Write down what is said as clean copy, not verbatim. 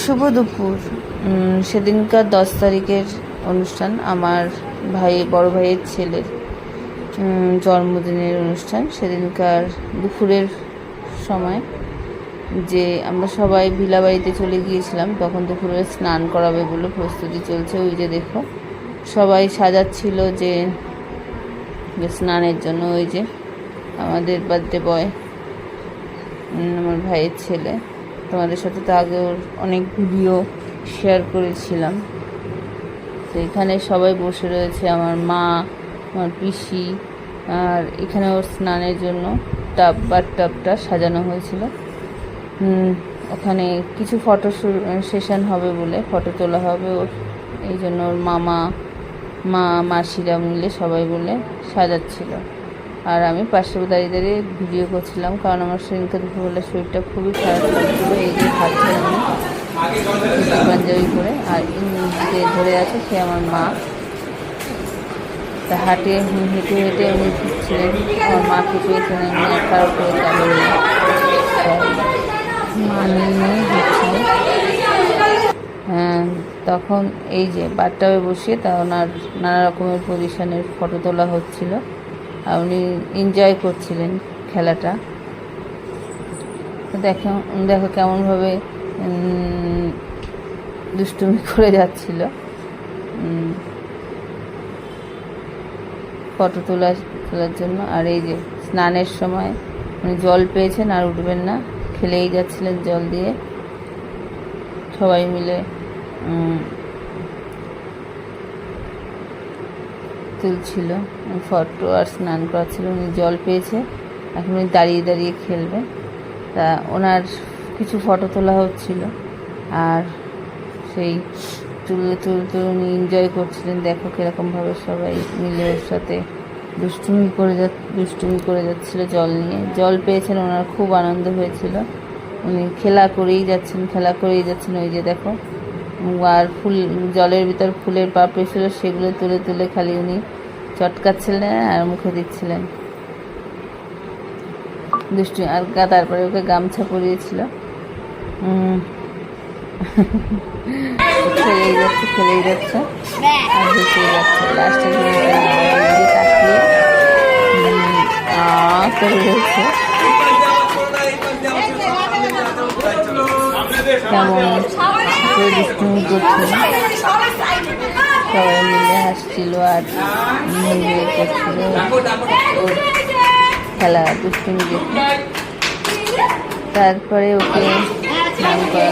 শুভ দুপুর। সেদিনকার 10 তারিখের অনুষ্ঠান, আমার বড় ভাইয়ের ছেলের জন্মদিনের অনুষ্ঠান। সেদিনকার দুপুরের সময় যে আমরা সবাই ভিলা বাড়িতে চলে গিয়েছিলাম, তখন দুপুরে স্নান করাবে বলে প্রস্তুতি চলছে। ওই যে দেখো সবাই সাজাচ্ছিল যে স্নানের জন্য। ওই যে আমাদের বার্থডে বয়, আমার ভাইয়ের ছেলে। তোমাদের সাথে তো আগেও অনেক ভিডিও শেয়ার করেছিলাম। তো এখানে সবাই বসে রয়েছে, আমার মা, আমার পিসি, আর এখানে ওর স্নানের জন্য বাথটাবটা সাজানো হয়েছিল। ওখানে কিছু ফটো সেশন হবে বলে, ফটো তোলা হবে ওর, এই জন্য ওর মাসিরা মিলে সবাই বলে সাজাচ্ছিল। আর আমি পাশে দাঁড়িয়ে দাঁড়িয়ে ভিডিও করছিলাম, কারণ আমার সেদিনকে দুপুরবেলা শরীরটা খুবই খারাপ লাগছিল। এই যে খাচ্ছে আমি পাঞ্জাবি করে, আর যে ধরে আছে সে আমার মা। তা হেঁটে হেঁটে উনি ঘুরছিলেন, আমার মাকে পেয়েছেন এমনি খারাপ করে চালু মা নিয়ে ঘুরছিলেন। তখন এই যে বাথটাবে বসিয়ে তা ওনার নানা রকমের পজিশনের ফটো তোলা হচ্ছিল, আর উনি এনজয় করছিলেন খেলাটা। দেখো কেমনভাবে দুষ্টুমি করে যাচ্ছিল ফটো তোলার জন্য। আর এই যে স্নানের সময় উনি জল পেয়েছেন আর উঠবেন না, খেলেই যাচ্ছিলেন জল দিয়ে। সবাই মিলে তুলছিল ফটো আর স্নান করাচ্ছিল। উনি জল পেয়েছে, এখন উনি দাঁড়িয়ে দাঁড়িয়ে খেলবে। তা ওনার কিছু ফটো তোলা হচ্ছিল, আর সেই তুলতে উনি এনজয় করছিলেন। দেখো কীরকমভাবে সবাই মিলে ওর সাথে দুষ্টুমি করে যাচ্ছিল জল নিয়ে। জল পেয়েছেন, ওনার খুব আনন্দ হয়েছিল। উনি খেলা করেই যাচ্ছেন। ওই যে দেখো, আর জলের ভিতর ফুলের পাপড়ি ছিল, সেগুলো তুলে তুলে খালি উনি চটকাচ্ছিলেন আর মুখে দিচ্ছিলেন দুষ্টুমি। আর তারপরে ওকে গামছা পরিয়েছিল। খেলেই যাচ্ছে আর হেসেই যাচ্ছে। লাস্টে তাকিয়ে করে রয়েছে, কেমন দুষ্টুমি করছিল। সবাই মিলে হাসছিল আর করছিল ওর খেলা দুষ্টুমি দেখে। তারপরে ওকে স্নান করা